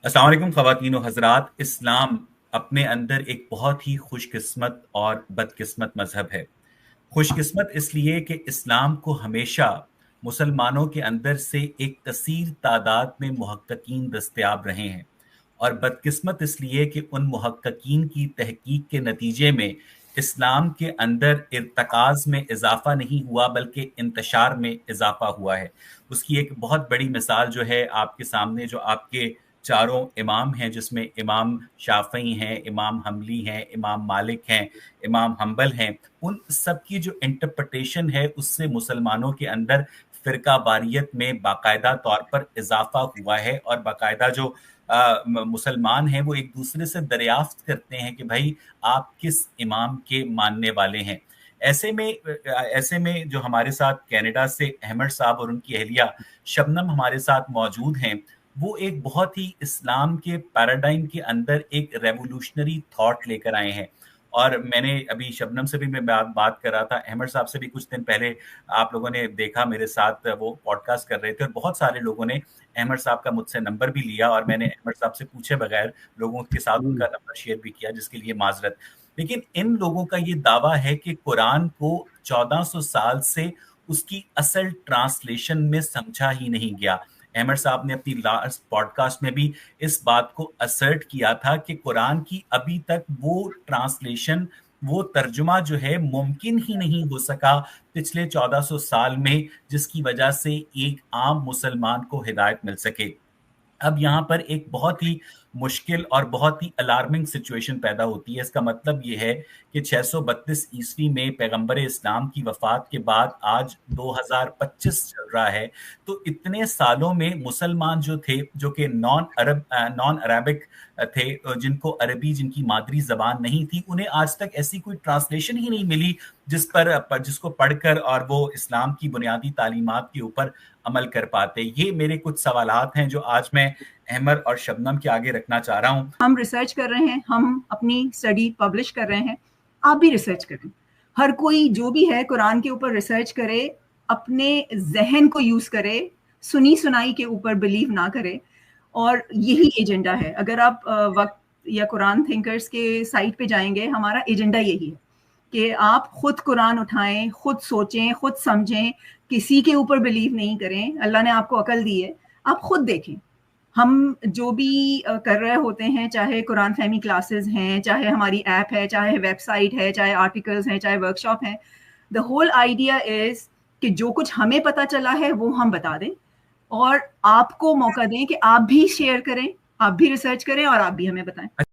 السلام علیکم خواتین و حضرات. اسلام اپنے اندر ایک بہت ہی خوش قسمت اور بدقسمت مذہب ہے. خوش قسمت اس لیے کہ اسلام کو ہمیشہ مسلمانوں کے اندر سے ایک کثیر تعداد میں محققین دستیاب رہے ہیں، اور بدقسمت اس لیے کہ ان محققین کی تحقیق کے نتیجے میں اسلام کے اندر ارتکاز میں اضافہ نہیں ہوا بلکہ انتشار میں اضافہ ہوا ہے. اس کی ایک بہت بڑی مثال جو ہے آپ کے سامنے، جو آپ کے چاروں امام ہیں، جس میں امام شافعی ہیں، امام حنبلی ہیں، امام مالک ہیں، امام حنبل ہیں، ان سب کی جو انٹرپریٹیشن ہے اس سے مسلمانوں کے اندر فرقہ واریت میں باقاعدہ طور پر اضافہ ہوا ہے، اور باقاعدہ جو مسلمان ہیں وہ ایک دوسرے سے دریافت کرتے ہیں کہ بھائی آپ کس امام کے ماننے والے ہیں. ایسے میں جو ہمارے ساتھ کینیڈا سے احمد صاحب اور ان کی اہلیہ شبنم ہمارے ساتھ موجود ہیں، وہ ایک بہت ہی اسلام کے پیراڈائم کے اندر ایک ریولوشنری تھاٹ لے کر آئے ہیں. اور میں نے ابھی شبنم سے بھی میں بات کر رہا تھا، احمد صاحب سے بھی کچھ دن پہلے آپ لوگوں نے دیکھا میرے ساتھ وہ پوڈ کاسٹ کر رہے تھے، اور بہت سارے لوگوں نے احمد صاحب کا مجھ سے نمبر بھی لیا، اور میں نے احمد صاحب سے پوچھے بغیر لوگوں کے ساتھ ان کا نمبر شیئر بھی کیا، جس کے لیے معذرت. لیکن ان لوگوں کا یہ دعویٰ ہے کہ قرآن کو 1400 سال سے اس کی اصل ٹرانسلیشن میں سمجھا ہی نہیں گیا. احمد صاحب نے اپنی لاسٹ پوڈ کاسٹ میں بھی اس بات کو اسرٹ کیا تھا کہ قرآن کی ابھی تک وہ ٹرانسلیشن، وہ ترجمہ جو ہے ممکن ہی نہیں ہو سکا پچھلے 1400 سال میں، جس کی وجہ سے ایک عام مسلمان کو ہدایت مل سکے. اب یہاں پر ایک بہت ہی مشکل اور بہت ہی الارمنگ سچویشن پیدا ہوتی ہے. اس کا مطلب یہ ہے کہ 632 میں پیغمبر اسلام کی وفات کے بعد آج 2025 چل رہا ہے، تو اتنے سالوں میں مسلمان جو تھے، جو کہ نان عربک تھے، جن کو عربی جن کی مادری زبان نہیں تھی، انہیں آج تک ایسی کوئی ٹرانسلیشن ہی نہیں ملی جس کو پڑھ کر اور وہ اسلام کی بنیادی تعلیمات کے اوپر عمل کر پاتے. یہ میرے کچھ سوالات ہیں جو آج میں احمد اور شبنم کے آگے رکھنا چاہ رہا ہوں. ہم ریسرچ کر رہے ہیں، ہم اپنی اسٹڈی پبلش کر رہے ہیں، آپ بھی ریسرچ کریں. ہر کوئی جو بھی ہے قرآن کے اوپر ریسرچ کرے، اپنے ذہن کو یوز کرے، سنی سنائی کے اوپر بلیو نہ کرے. اور یہی ایجنڈا ہے. اگر آپ وقت یا قرآن تھنکرز کے سائٹ پہ جائیں گے، ہمارا ایجنڈا یہی ہے کہ آپ خود قرآن اٹھائیں، خود سوچیں، خود سمجھیں، کسی کے اوپر بلیو نہیں کریں. اللہ نے آپ کو عقل دی ہے، آپ خود دیکھیں. ہم جو بھی کر رہے ہوتے ہیں، چاہے قرآن فہمی کلاسز ہیں، چاہے ہماری ایپ ہے، چاہے ویب سائٹ ہے، چاہے آرٹیکلز ہیں، چاہے ورک شاپ ہیں، دا ہول آئیڈیا از کہ جو کچھ ہمیں پتہ چلا ہے وہ ہم بتا دیں، اور آپ کو موقع دیں کہ آپ بھی شیئر کریں، آپ بھی ریسرچ کریں، اور آپ بھی ہمیں بتائیں.